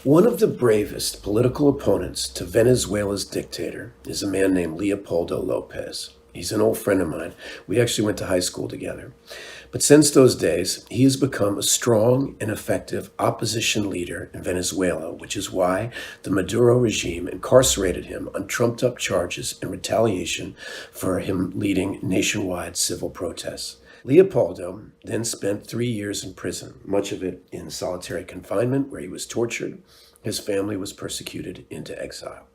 One of the bravest political opponents to Venezuela's dictator is a man named Leopoldo López. He's an old friend of mine. We actually went to high school together. But since those days, he has become a strong and effective opposition leader in Venezuela, which is why the Maduro regime incarcerated him on trumped-up charges in retaliation for him leading nationwide civil protests. Leopoldo then spent 3 years in prison, much of it in solitary confinement, where he was tortured. His family was persecuted into exile.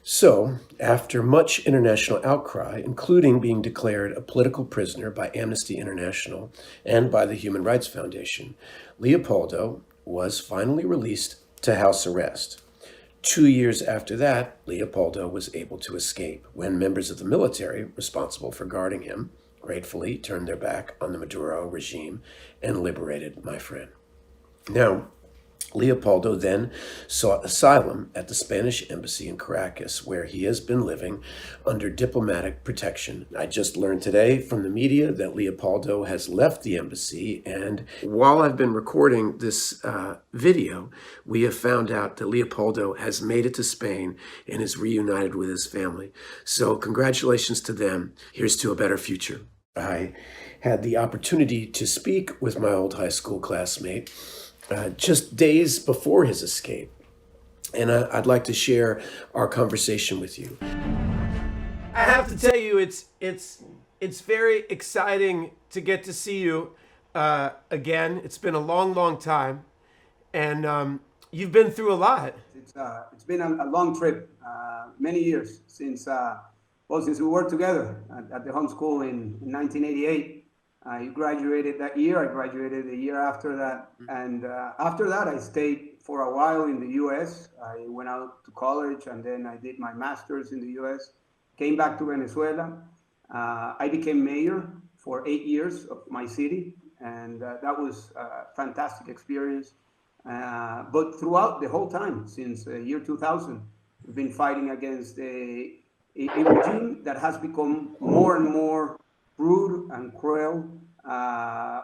So, after much international outcry, including being declared a political prisoner by Amnesty International and by the Human Rights Foundation, Leopoldo was finally released to house arrest. 2 years after that, Leopoldo was able to escape when members of the military responsible for guarding him gratefully turned their back on the Maduro regime and liberated my friend. Now, Leopoldo then sought asylum at the Spanish embassy in Caracas, where he has been living under diplomatic protection. I just learned today from the media that Leopoldo has left the embassy, and while I've been recording this video, we have found out that Leopoldo has made it to Spain and is reunited with his family. So congratulations to them. Here's to a better future. I had the opportunity to speak with my old high school classmate just days before his escape, and I'd like to share our conversation with you. I have to tell you, it's very exciting to get to see you again. It's been a long time, and you've been through a lot. It's been a long trip, many years since we worked together at the home school in 1988. I graduated that year. I graduated the year after that. And after that, I stayed for a while in the U.S. I went out to college, and then I did my master's in the U.S., came back to Venezuela. I became mayor for 8 years of my city, and that was a fantastic experience. But throughout the whole time, since year 2000, we've been fighting against a regime that has become more and more rude and cruel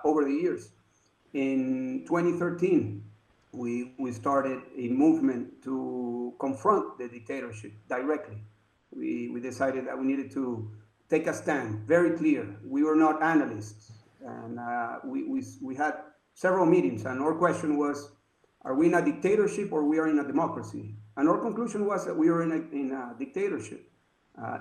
over the years. In 2013, we started a movement to confront the dictatorship directly. We decided that we needed to take a stand, very clear. We were not analysts, and we had several meetings, and our question was, are we in a dictatorship or we are in a democracy? And our conclusion was that we were in a dictatorship.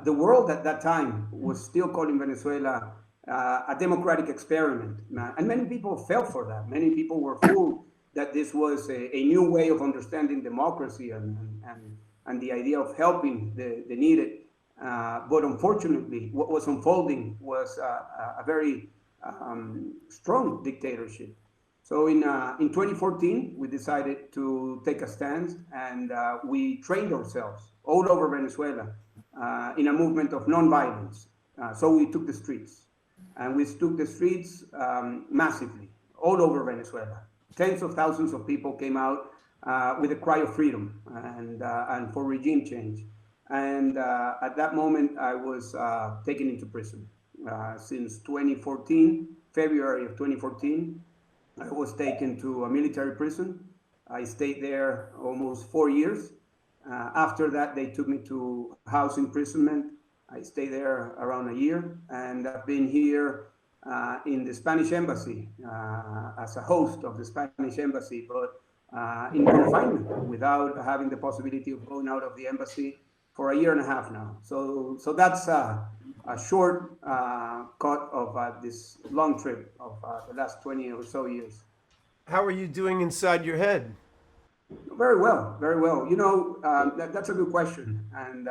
The world at that time was still calling Venezuela a democratic experiment. And many people fell for that. Many people were fooled that this was a new way of understanding democracy and the idea of helping the needed. But unfortunately, what was unfolding was a very strong dictatorship. So in 2014, we decided to take a stand, and we trained ourselves all over Venezuela in a movement of nonviolence. So we took the streets, and we took the streets massively all over Venezuela. Tens of thousands of people came out with a cry of freedom and for regime change. And at that moment, I was taken into prison. Since 2014, February of 2014, I was taken to a military prison. I stayed there almost 4 years. After that, they took me to house imprisonment. I stayed there around a year, and I've been here in the Spanish embassy as a host of the Spanish embassy, but in confinement without having the possibility of going out of the embassy for a year and a half now. So that's a short cut of this long trip of the last 20 or so years. How are you doing inside your head? Very well, very well. You know, that's a good question. And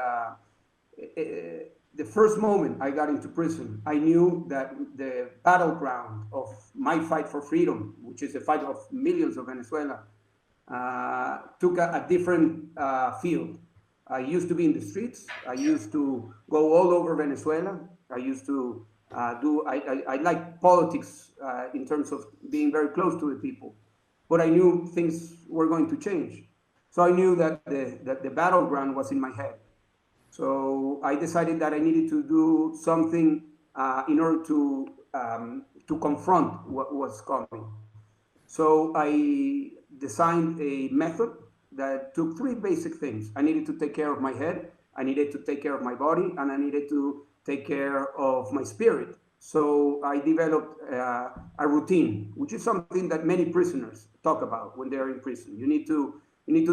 the first moment I got into prison, I knew that the battleground of my fight for freedom, which is the fight of millions of Venezuela, took a different field. I used to be in the streets. I used to go all over Venezuela. I used to I like politics in terms of being very close to the people. But I knew things were going to change. So I knew that the battleground was in my head. So I decided that I needed to do something in order to confront what was coming. So I designed a method that took three basic things. I needed to take care of my head, I needed to take care of my body, and I needed to take care of my spirit. So I developed a routine, which is something that many prisoners talk about when they're in prison. You need to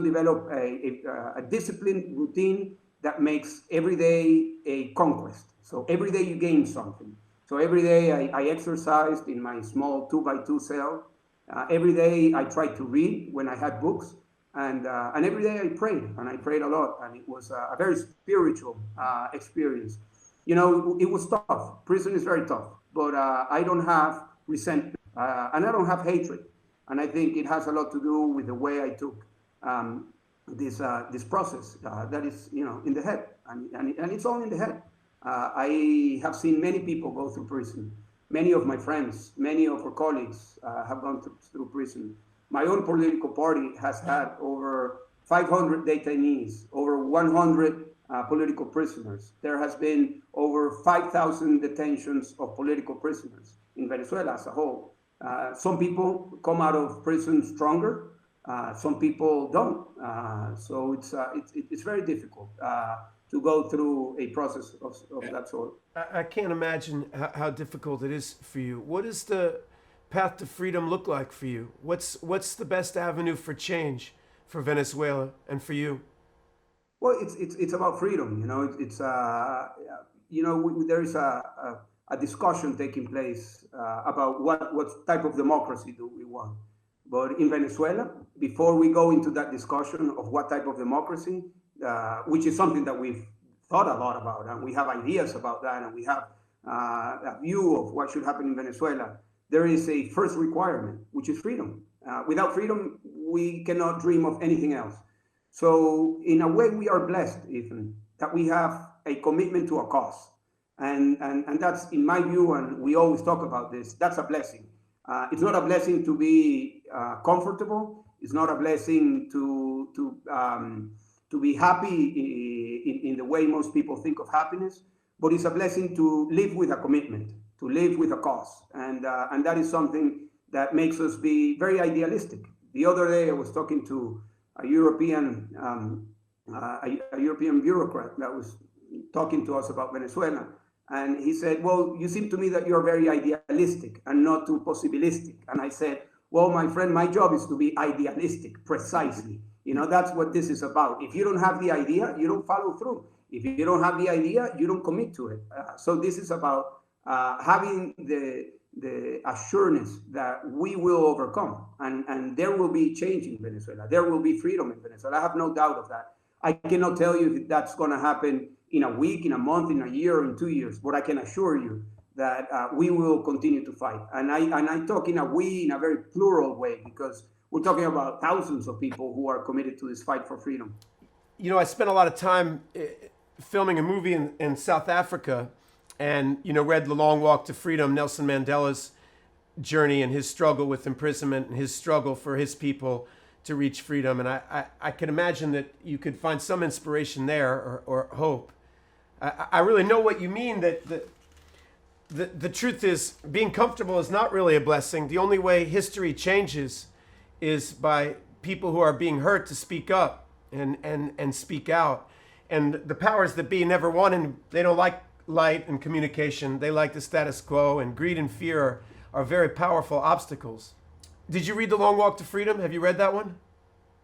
develop a disciplined routine that makes every day a conquest. So every day you gain something. So every day I exercised in my small 2x2 cell. Every day I tried to read when I had books. And every day I prayed, and I prayed a lot. And it was a very spiritual experience. You know, it was tough. Prison is very tough. But I don't have resentment, and I don't have hatred. And I think it has a lot to do with the way I took this process that is, you know, in the head, and it's all in the head. I have seen many people go through prison. Many of my friends, many of our colleagues have gone through prison. My own political party has had over 500 detainees, over 100 political prisoners. There has been over 5,000 detentions of political prisoners in Venezuela as a whole. Some people come out of prison stronger. Some people don't. So it's very difficult to go through a process of that sort. I can't imagine how difficult it is for you. What does the path to freedom look like for you? What's the best avenue for change for Venezuela and for you? Well, it's about freedom. You know, there is a discussion taking place about what type of democracy do we want. But in Venezuela, before we go into that discussion of what type of democracy, which is something that we've thought a lot about, and we have ideas about that, and we have a view of what should happen in Venezuela, there is a first requirement, which is freedom. Without freedom, we cannot dream of anything else. So in a way, we are blessed, Ethan, that we have a commitment to a cause. And that's, in my view, and we always talk about this, that's a blessing. It's not a blessing to be comfortable. It's not a blessing to be happy in the way most people think of happiness, but it's a blessing to live with a commitment, to live with a cause. And that is something that makes us be very idealistic. The other day, I was talking to a European bureaucrat that was talking to us about Venezuela. And he said, well, you seem to me that you're very idealistic and not too possibilistic. And I said, well, my friend, my job is to be idealistic, precisely. You know, that's what this is about. If you don't have the idea, you don't follow through. If you don't have the idea, you don't commit to it. So this is about having the assurance that we will overcome. And there will be change in Venezuela. There will be freedom in Venezuela. I have no doubt of that. I cannot tell you if that's going to happen in a week, in a month, in a year, or in 2 years, but I can assure you that we will continue to fight. And I talk in a very plural way, because we're talking about thousands of people who are committed to this fight for freedom. You know, I spent a lot of time filming a movie in South Africa, and, you know, read The Long Walk to Freedom, Nelson Mandela's journey and his struggle with imprisonment and his struggle for his people to reach freedom. And I can imagine that you could find some inspiration there, or hope. I really know what you mean, that the truth is, being comfortable is not really a blessing. The only way history changes is by people who are being hurt to speak up and speak out. And the powers that be never wanted, they don't like light and communication. They like the status quo, and greed and fear are very powerful obstacles. Did you read The Long Walk to Freedom? Have you read that one?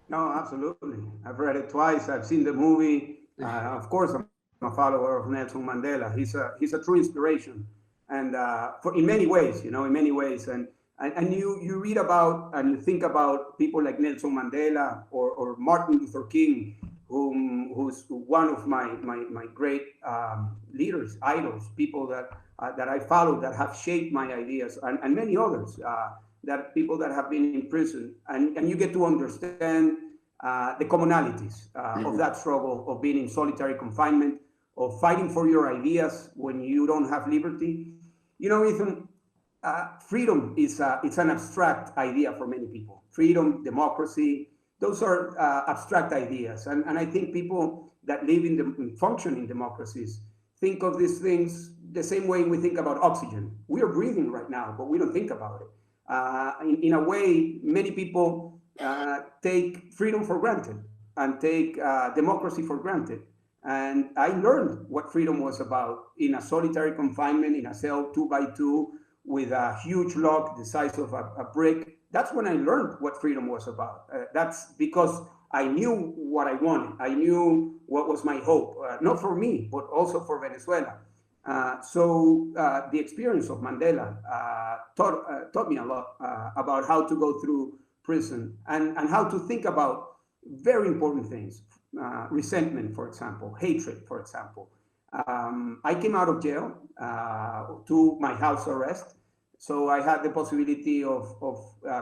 No, absolutely. I've read it twice. I've seen the movie. Of course, I'm a follower of Nelson Mandela. He's a true inspiration, and in many ways, in many ways. And you read about and you think about people like Nelson Mandela or Martin Luther King, who's one of my great leaders, idols, people that I follow, that have shaped my ideas, and many others, that people that have been in prison, and you get to understand the commonalities of that struggle, of being in solitary confinement, of fighting for your ideas when you don't have liberty. Ethan, freedom is it's an abstract idea for many people. Freedom, democracy, those are abstract ideas. And I think people that live in functioning democracies think of these things the same way we think about oxygen. We are breathing right now, but we don't think about it. In a way, many people take freedom for granted and take democracy for granted. And I learned what freedom was about in a solitary confinement in a cell 2x2 with a huge lock the size of a brick. That's when I learned what freedom was about. That's because I knew what I wanted. I knew what was my hope, not for me, but also for Venezuela. So the experience of Mandela taught me a lot about how to go through prison and how to think about very important things. Resentment, for example, hatred, for example. I came out of jail to my house arrest, so I had the possibility of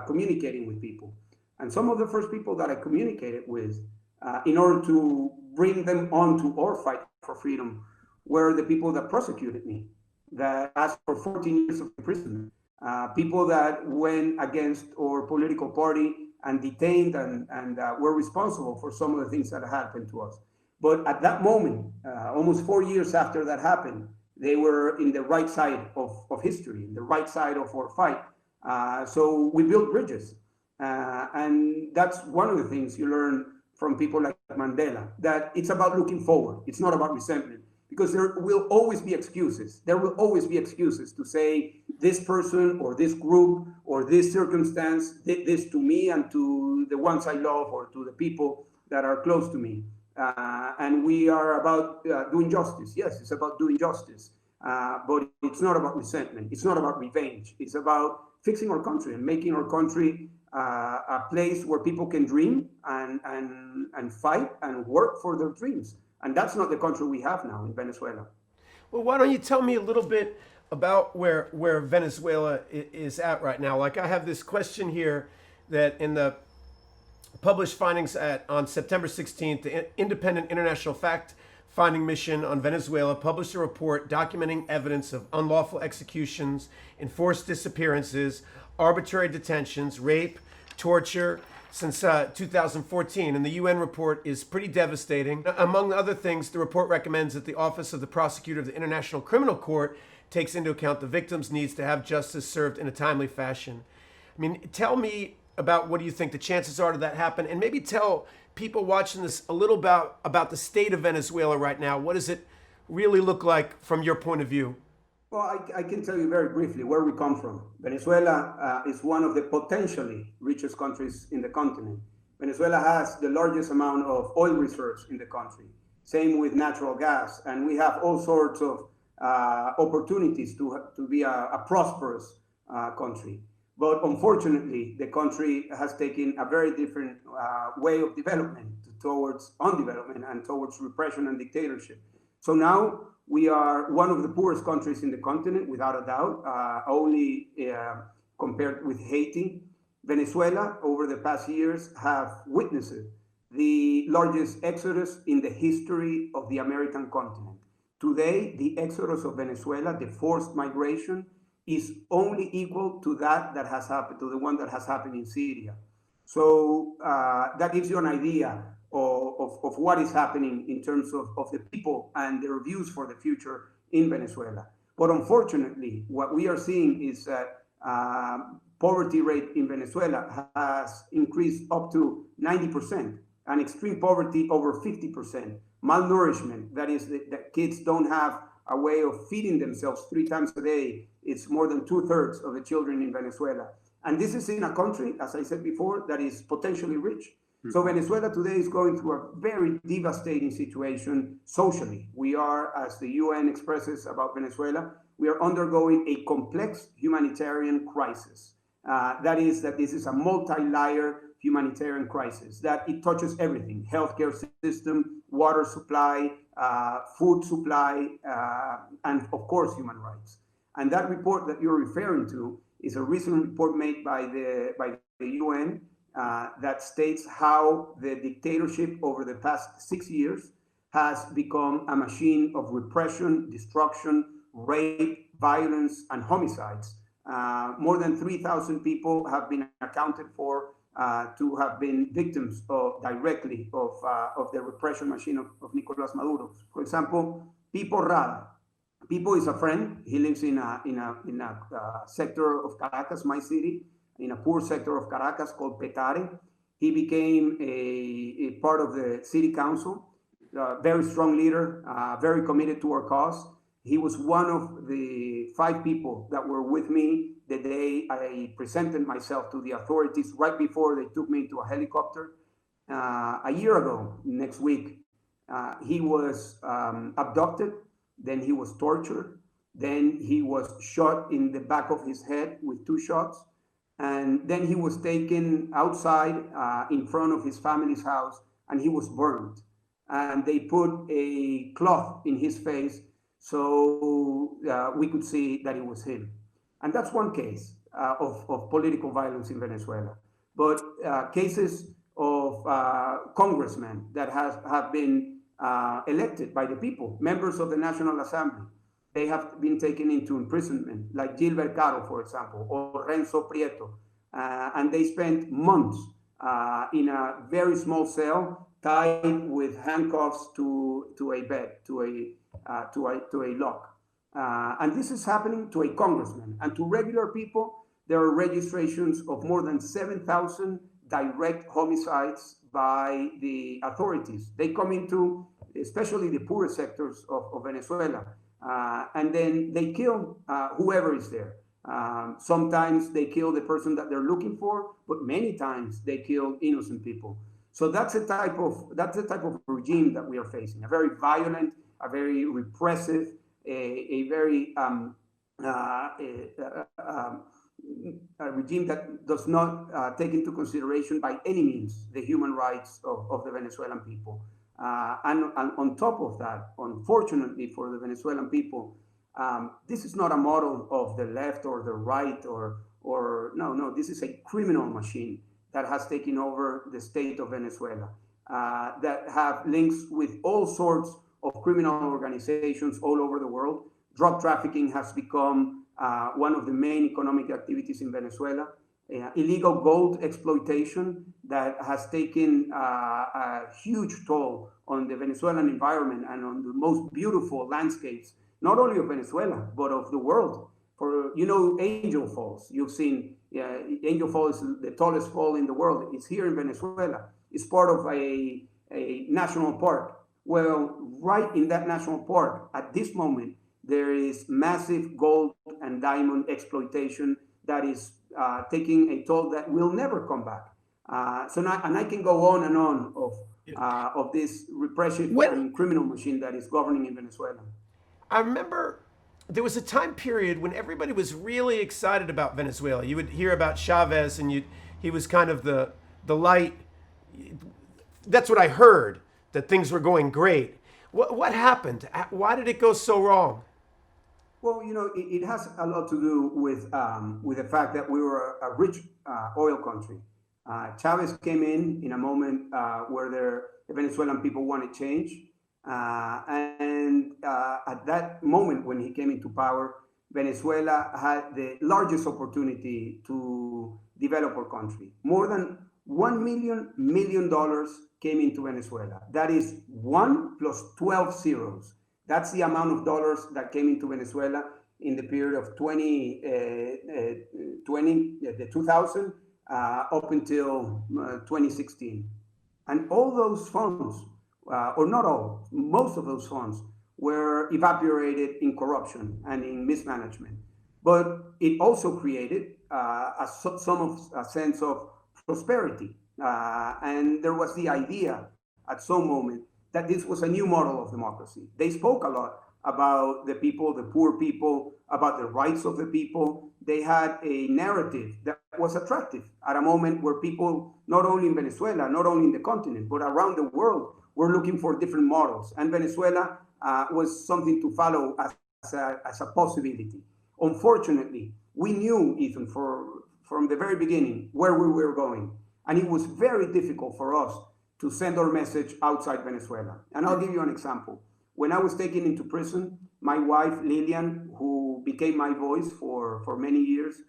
communicating with people. And some of the first people that I communicated with in order to bring them on to our fight for freedom were the people that prosecuted me, that asked for 14 years of imprisonment, people that went against our political party and detained and were responsible for some of the things that happened to us. But at that moment, almost 4 years after that happened, they were in the right side of history, in the right side of our fight. So we built bridges. And that's one of the things you learn from people like Mandela, that it's about looking forward. It's not about resentment, because there will always be excuses. There will always be excuses to say this person or this group or this circumstance did this to me and to the ones I love or to the people that are close to me. And we are about doing justice. Yes, it's about doing justice. But it's not about resentment. It's not about revenge. It's about fixing our country and making our country a place where people can dream and fight and work for their dreams. And that's not the country we have now in Venezuela. Well, why don't you tell me a little bit about where Venezuela is at right now? Like, I have this question here that in the published findings on September 16th, the Independent International Fact-Finding Mission on Venezuela published a report documenting evidence of unlawful executions, enforced disappearances, arbitrary detentions, rape, torture, since 2014, and the UN report is pretty devastating. Among other things, the report recommends that the Office of the Prosecutor of the International Criminal Court takes into account the victims' needs to have justice served in a timely fashion. I mean, tell me about what do you think the chances are to that happen, and maybe tell people watching this a little about the state of Venezuela right now. What does it really look like from your point of view? Well, I can tell you very briefly where we come from. Venezuela is one of the potentially richest countries in the continent. Venezuela has the largest amount of oil reserves in the country. Same with natural gas. And we have all sorts of opportunities to be a prosperous country. But unfortunately, the country has taken a very different way of development towards undevelopment and towards repression and dictatorship. So now we are one of the poorest countries in the continent, without a doubt, only compared with Haiti. Venezuela, over the past years, have witnessed the largest exodus in the history of the American continent. Today, the exodus of Venezuela, the forced migration, is only equal to that has happened, to the one that has happened in Syria. So that gives you an idea of what is happening in terms of the people and their views for the future in Venezuela. But unfortunately, what we are seeing is that poverty rate in Venezuela has increased up to 90%, and extreme poverty over 50%. Malnourishment, that is, that kids don't have a way of feeding themselves 3 times a day. It's more than 2/3 of the children in Venezuela. And this is in a country, as I said before, that is potentially rich. So Venezuela today is going through a very devastating situation socially. We are, as the UN expresses about Venezuela, we are undergoing a complex humanitarian crisis. That this is a multi-layer humanitarian crisis, that it touches everything: healthcare system, water supply, food supply, and of course, human rights. And that report that you're referring to is a recent report made by the UN that states how the dictatorship over the past 6 years has become a machine of repression, destruction, rape, violence, and homicides. More than 3,000 people have been accounted for to have been victims directly of the repression machine of Nicolás Maduro. For example, Pipo Rada. Pipo is a friend. He lives in a sector of Caracas, my city, in a poor sector of Caracas called Petare. He became a part of the city council, very strong leader, very committed to our cause. He was one of the 5 people that were with me the day I presented myself to the authorities right before they took me into a helicopter. A year ago, next week, he was abducted, then he was tortured, then he was shot in the back of his head with 2 shots, and then he was taken outside in front of his family's house and he was burned. And they put a cloth in his face so we could see that it was him. And that's one case of political violence in Venezuela. But cases of congressmen that have been elected by the people, members of the National Assembly, they have been taken into imprisonment, like Gilbert Caro, for example, or Renzo Prieto. And they spent months in a very small cell, tied with handcuffs to a bed, to a lock. And this is happening to a congressman. And to regular people, there are registrations of more than 7,000 direct homicides by the authorities. They come into, especially the poorest sectors of Venezuela, and then they kill whoever is there. Sometimes they kill the person that they're looking for, but many times they kill innocent people. So that's the type of regime that we are facing: a very violent, a very repressive, a very a regime that does not take into consideration by any means the human rights of the Venezuelan people. And on top of that, unfortunately for the Venezuelan people, this is not a model of the left or the right or no, this is a criminal machine that has taken over the state of Venezuela, that have links with all sorts of criminal organizations all over the world. Drug trafficking has become one of the main economic activities in Venezuela. Illegal gold exploitation that has taken a huge toll on the Venezuelan environment and on the most beautiful landscapes, not only of Venezuela, but of the world. For, Angel Falls, you've seen, Angel Falls is the tallest fall in the world. It's here in Venezuela. It's part of a national park. Well, right in that national park, at this moment, there is massive gold and diamond exploitation that is taking a toll that will never come back. And I can go on and on of this repressive and criminal machine that is governing in Venezuela. I remember there was a time period when everybody was really excited about Venezuela. You would hear about Chavez, and he was kind of the light. That's what I heard, that things were going great. What happened? Why did it go so wrong? Well, it has a lot to do with the fact that we were a rich oil country. Chavez came in a moment where the Venezuelan people wanted change. And at that moment when he came into power, Venezuela had the largest opportunity to develop our country. More than $1 million came into Venezuela. That is 1 plus 12 zeros. That's the amount of dollars that came into Venezuela in the period of 2000 up until 2016. And all those funds, or not all, most of those funds were evaporated in corruption and in mismanagement. But it also created a sense of prosperity. And there was the idea at some moment that this was a new model of democracy. They spoke a lot about the people, the poor people, about the rights of the people. They had a narrative that was attractive at a moment where people, not only in Venezuela, not only in the continent, but around the world, were looking for different models. And Venezuela was something to follow as a possibility. Unfortunately, we knew, Ethan, from the very beginning where we were going. And it was very difficult for us to send our message outside Venezuela. And I'll give you an example. When I was taken into prison, my wife, Lilian, who became my voice for many years,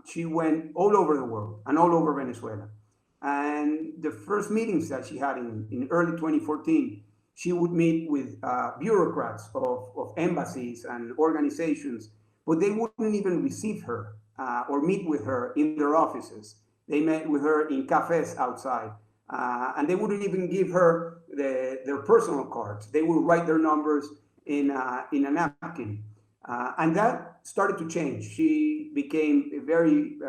she went all over the world and all over Venezuela. And the first meetings that she had in early 2014, she would meet with bureaucrats of embassies and organizations, but they wouldn't even receive her or meet with her in their offices. They met with her in cafes outside. And they wouldn't even give her their personal cards. They would write their numbers in a napkin. And that started to change. She became very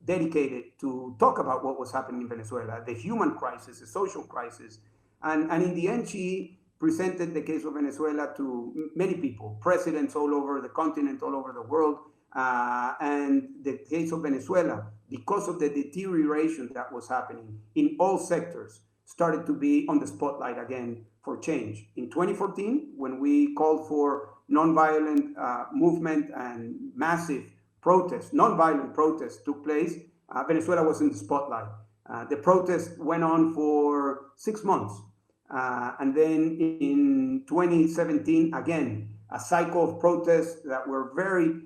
dedicated to talk about what was happening in Venezuela, the human crisis, the social crisis. And in the end, she presented the case of Venezuela to many people, presidents all over the continent, all over the world. And the case of Venezuela, because of the deterioration that was happening in all sectors, started to be on the spotlight again for change. In 2014, when we called for nonviolent movement and massive protests, nonviolent protests took place, Venezuela was in the spotlight. The protest went on for 6 months. And then in 2017, again, a cycle of protests that were very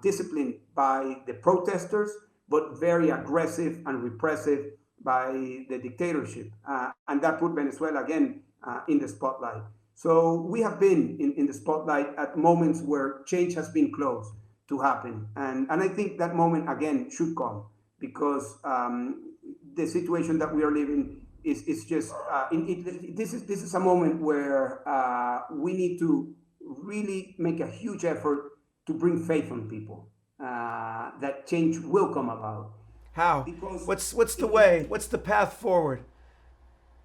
disciplined by the protesters, but very aggressive and repressive by the dictatorship. And that put Venezuela again in the spotlight. So we have been in the spotlight at moments where change has been close to happen. And I think that moment again should come, because the situation that we are living is just, this is a moment where we need to really make a huge effort to bring faith on people, that change will come about. How? Because What's the way? What's the path forward?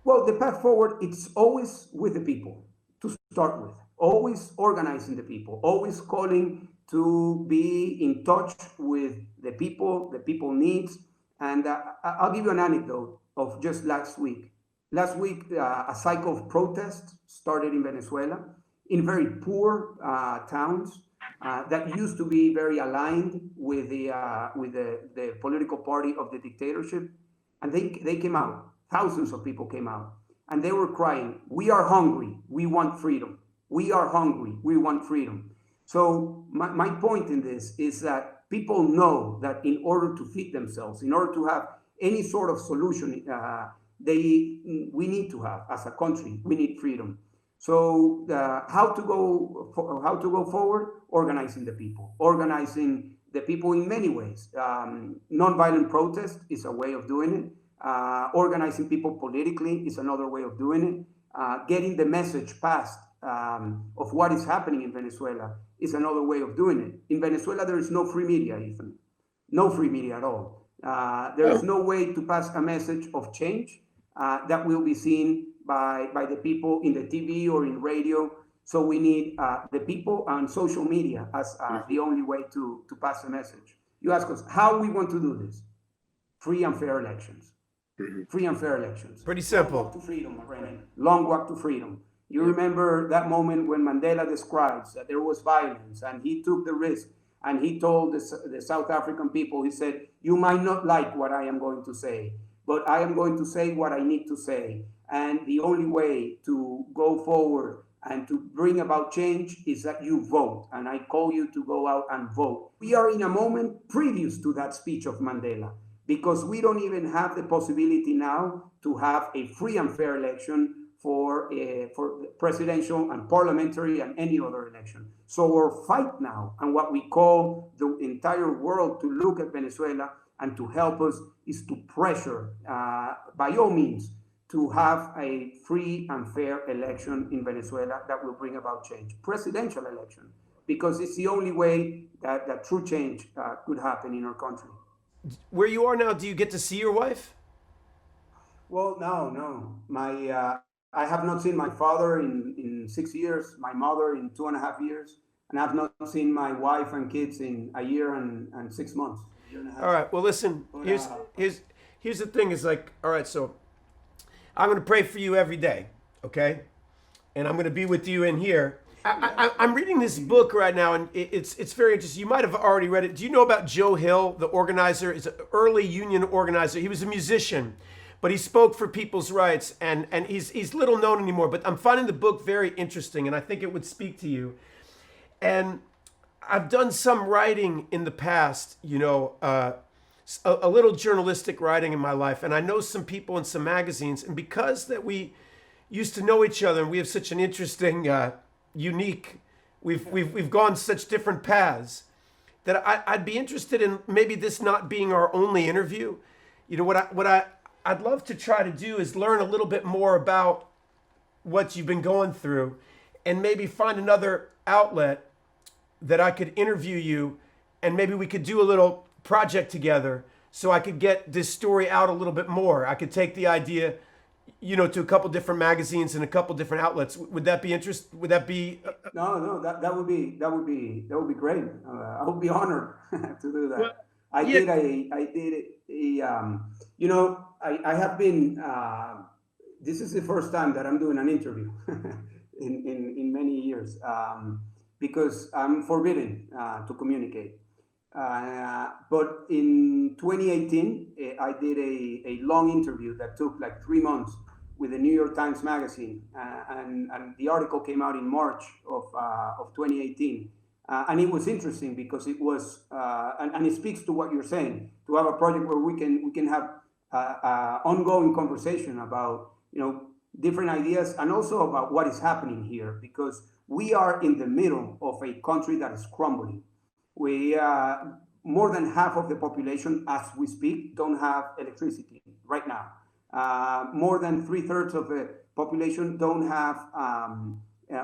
Well, the path forward, it's always with the people to start with, always organizing the people, always calling to be in touch with the people needs. And I'll give you an anecdote of just last week. Last week, a cycle of protests started in Venezuela, in very poor towns that used to be very aligned with the political party of the dictatorship. And they came out. Thousands of people came out. And they were crying, "We are hungry. We want freedom. We are hungry. We want freedom." So my point in this is that people know that in order to feed themselves, in order to have any sort of solution, we need to have, as a country, we need freedom. So how to go forward? Organizing the people in many ways. Nonviolent protest is a way of doing it. Organizing people politically is another way of doing it. Getting the message passed of what is happening in Venezuela is another way of doing it. In Venezuela, there is no free media, Ethan. No free media at all. There is no way to pass a message of change that will be seen by the people in the TV or in radio. So we need the people on social media as the only way to pass a message. You ask us how we want to do this. Free and fair elections. Free and fair elections. Pretty simple. Long walk to freedom, René. Long walk to freedom. You remember that moment when Mandela describes that there was violence and he took the risk and he told the South African people, he said, "You might not like what I am going to say, but I am going to say what I need to say. And the only way to go forward and to bring about change is that you vote. And I call you to go out and vote." We are in a moment previous to that speech of Mandela, because we don't even have the possibility now to have a free and fair election for presidential and parliamentary and any other election. So our fight now, and what we call the entire world to look at Venezuela and to help us, is to pressure, by all means, to have a free and fair election in Venezuela that will bring about change. Presidential election, because it's the only way that true change could happen in our country. Where you are now, do you get to see your wife? Well, no. I have not seen my father in 6 years, my mother in 2.5 years, and I've not seen my wife and kids in a year and 6 months. All right. Well, listen. Here's the thing. Is like, all right. So I'm going to pray for you every day, okay? And I'm going to be with you in here. I'm reading this book right now, and it's very interesting. You might have already read it. Do you know about Joe Hill, the organizer? He's an early union organizer. He was a musician, but he spoke for people's rights, and he's little known anymore. But I'm finding the book very interesting, and I think it would speak to you. And I've done some writing in the past, you know, a little journalistic writing in my life, and I know some people in some magazines, and because that we used to know each other, and we have such an interesting, unique, we've gone such different paths. that I'd be interested in maybe this not being our only interview. You know, I'd love to try to do is learn a little bit more about what you've been going through, and maybe find another outlet that I could interview you, and maybe we could do a little project together so I could get this story out a little bit more. I could take the idea, you know, to a couple different magazines and a couple different outlets. Would that be Would that be? No, that would be great. I would be honored to do that. Well, I yeah. did a you know, I have been. This is the first time that I'm doing an interview in many years, because I'm forbidden to communicate. But in 2018, I did a long interview that took like 3 months with the New York Times Magazine, and the article came out in March of 2018. And it was interesting because it was, and it speaks to what you're saying, to have a project where we can have ongoing conversation about, you know, different ideas, and also about what is happening here, because we are in the middle of a country that is crumbling. We more than half of the population, as we speak, don't have electricity right now. More than 3/3 of the population don't have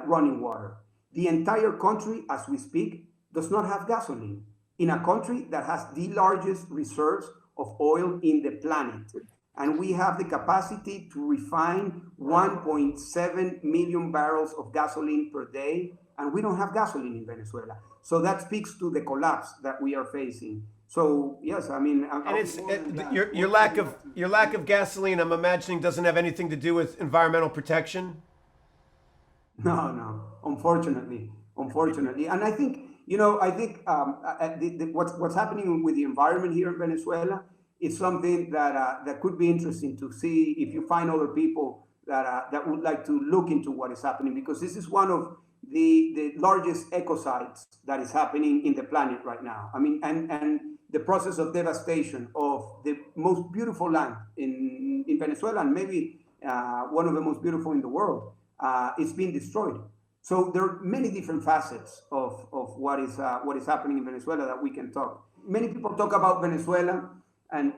running water. The entire country, as we speak, does not have gasoline, in a country that has the largest reserves of oil in the planet. And we have the capacity to refine 1.7 million barrels of gasoline per day, and we don't have gasoline in Venezuela. So that speaks to the collapse that we are facing. So yes, I mean, And it's your lack of gasoline, I'm imagining, doesn't have anything to do with environmental protection. No, unfortunately, and I think, you know, what's happening with the environment here in Venezuela is something that could be interesting to see if you find other people that would like to look into what is happening, because this is one of the largest ecocides that is happening in the planet right now. I mean, and the process of devastation of the most beautiful land in Venezuela, and maybe one of the most beautiful in the world, is being destroyed. So there are many different facets of what is happening in Venezuela that we can talk. Many people talk about Venezuela and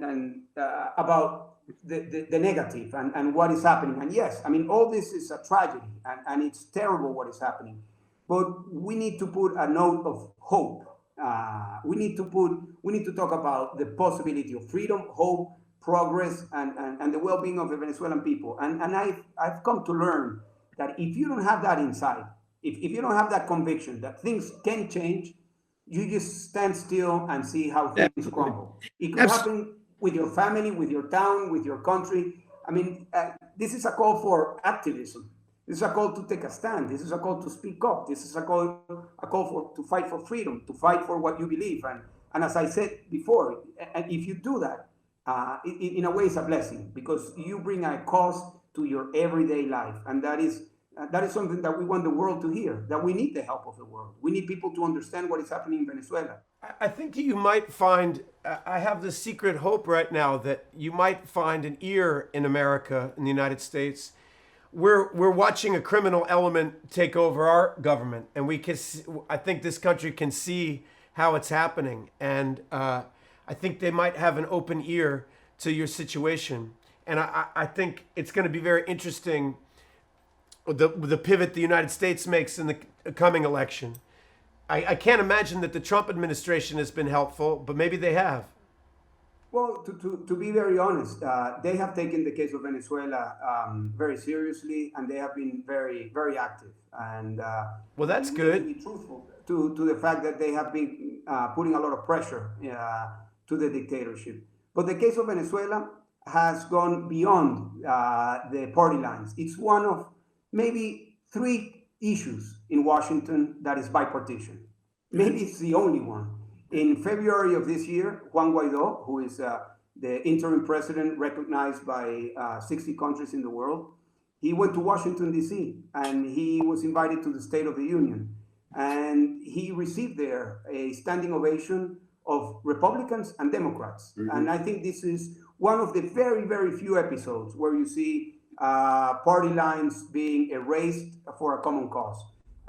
about the negative and what is happening. And yes, I mean, all this is a tragedy, and it's terrible what is happening. But we need to put a note of hope. We need to talk about the possibility of freedom, hope, progress, and the well-being of the Venezuelan people. And I've come to learn that if you don't have that inside, if you don't have that conviction that things can change, you just stand still and see how things crumble. It could happen with your family, with your town, with your country. I mean, this is a call for activism. This is a call to take a stand. This is a call to speak up. This is a call to fight for freedom, to fight for what you believe. And as I said before, and if you do that, in a way, it's a blessing, because you bring a cause to your everyday life, and that is something that we want the world to hear, that we need the help of the world. We need people to understand what is happening in Venezuela. I think you might find, I have this secret hope right now that you might find an ear in America, in the United States. We're watching a criminal element take over our government, and I think this country can see how it's happening. And I think they might have an open ear to your situation. And I think it's going to be very interesting, the pivot the United States makes in the coming election. I can't imagine that the Trump administration has been helpful, but maybe they have. Well, to be very honest, they have taken the case of Venezuela very seriously, and they have been very, very active. And well, that's good. To be truthful to the fact that they have been putting a lot of pressure to the dictatorship. But the case of Venezuela has gone beyond the party lines. It's one of maybe 3 issues in Washington that is bipartisan. Maybe it's the only one. In February of this year, Juan Guaidó, who is the interim president recognized by 60 countries in the world, he went to Washington, D.C., and he was invited to the State of the Union. And he received there a standing ovation of Republicans and Democrats. Mm-hmm. And I think this is one of the very, very few episodes where you see party lines being erased for a common cause.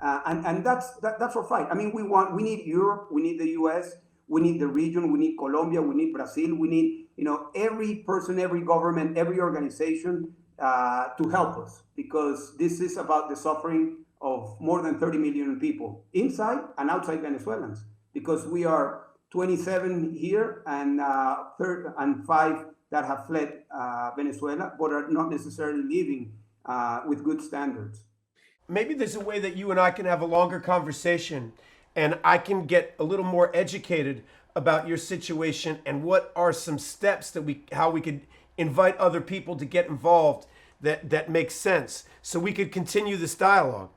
And that's our fight. I mean, we need Europe, we need the US, We need the region. We need Colombia. We need Brazil. We need, every person, every government, every organization to help us, because this is about the suffering of more than 30 million people inside and outside Venezuelans, because we are 27 here and 5 that have fled Venezuela, but are not necessarily living with good standards. Maybe there's a way that you and I can have a longer conversation and I can get a little more educated about your situation and what are some steps that how we could invite other people to get involved that makes sense, so we could continue this dialogue.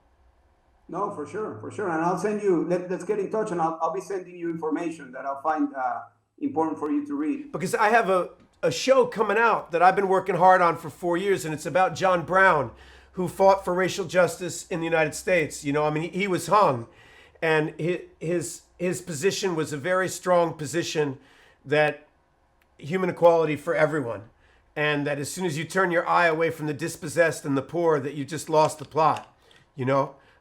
No, for sure. And I'll send you, let's get in touch, and I'll be sending you information that I'll find important for you to read. Because I have a show coming out that I've been working hard on for 4 years, and it's about John Brown, who fought for racial justice in the United States. He was hung, and his position was a very strong position that human equality for everyone, and that as soon as you turn your eye away from the dispossessed and the poor, that you just lost the plot.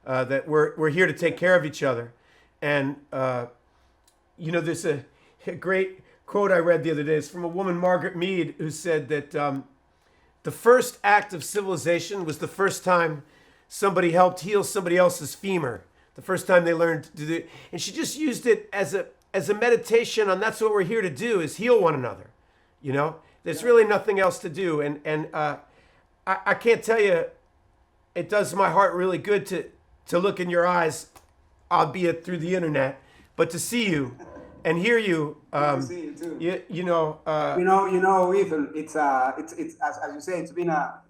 That we're here to take care of each other. And there's a great quote I read the other day. It's from a woman, Margaret Mead, who said that the first act of civilization was the first time somebody helped heal somebody else's femur. The first time they learned to do it. And she just used it as a meditation on that's what we're here to do, is heal one another. There's really nothing else to do. And I can't tell you, it does my heart really good to look in your eyes, albeit through the internet, but to see you and hear you. To see you too. Ethan, it's as you say, it's been a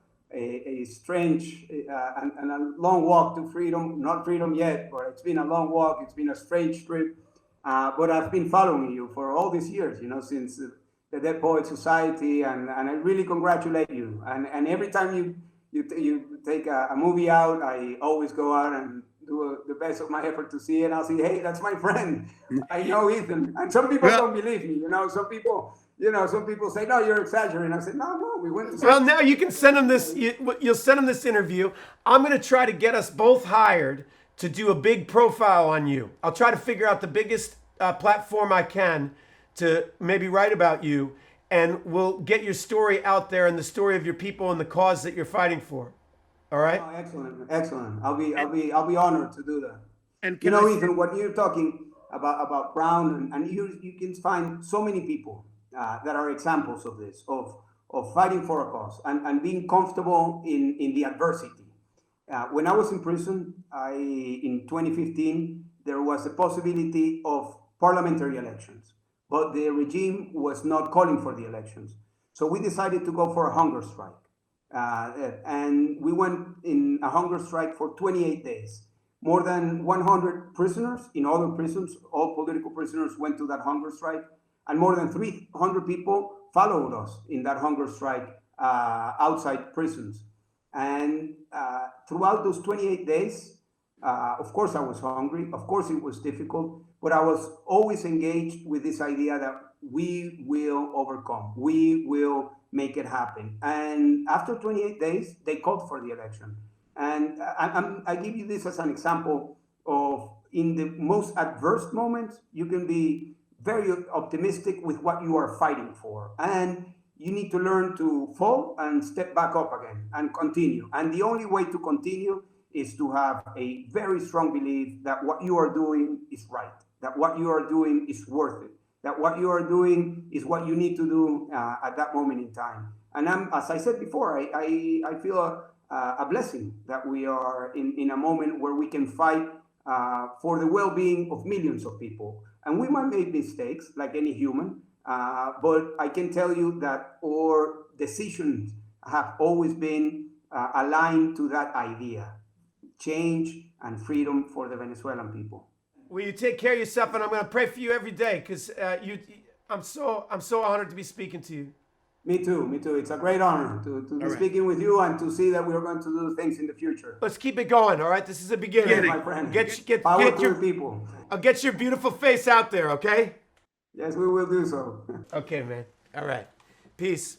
strange and a long walk to freedom. Not freedom yet, but it's been a long walk. It's been a strange trip. But I've been following you for all these years, since the Dead Poets Society, and I really congratulate you. And every time you take a movie out, I always go out and do the best of my effort to see it. And I'll say, hey, that's my friend. I know Ethan. And some people don't believe me. Some people say, no, you're exaggerating. I said, no, we went to. Well, now you can send him this. You'll send him this interview. I'm going to try to get us both hired to do a big profile on you. I'll try to figure out the biggest platform I can to maybe write about you. And we'll get your story out there and the story of your people and the cause that you're fighting for. All right? Oh, excellent. I'll be honored to do that. And Ethan, what you're talking about Brown, and you can find so many people that are examples of this, of fighting for a cause and being comfortable in the adversity. When I was in prison, in 2015, there was a possibility of parliamentary elections. But the regime was not calling for the elections. So we decided to go for a hunger strike. And we went in a hunger strike for 28 days. More than 100 prisoners in other prisons, all political prisoners, went to that hunger strike. And more than 300 people followed us in that hunger strike outside prisons. And throughout those 28 days, of course I was hungry. Of course it was difficult. But I was always engaged with this idea that we will overcome. We will make it happen. And after 28 days, they called for the election. And I give you this as an example of, in the most adverse moments, you can be very optimistic with what you are fighting for. And you need to learn to fall and step back up again and continue. And the only way to continue is to have a very strong belief that what you are doing is right, that what you are doing is worth it, that what you are doing is what you need to do at that moment in time. And as I said before, I feel a blessing that we are in a moment where we can fight for the well-being of millions of people. And we might make mistakes like any human, but I can tell you that our decisions have always been aligned to that idea: change and freedom for the Venezuelan people. Will you take care of yourself? And I'm going to pray for you every day, because I'm so honored to be speaking to you. Me too. It's a great honor to be speaking with you and to see that we're going to do things in the future. Let's keep it going, all right? This is a beginning. Yes, my friend. Get your people. I'll get your beautiful face out there, okay? Yes, we will do so. Okay, man. All right. Peace.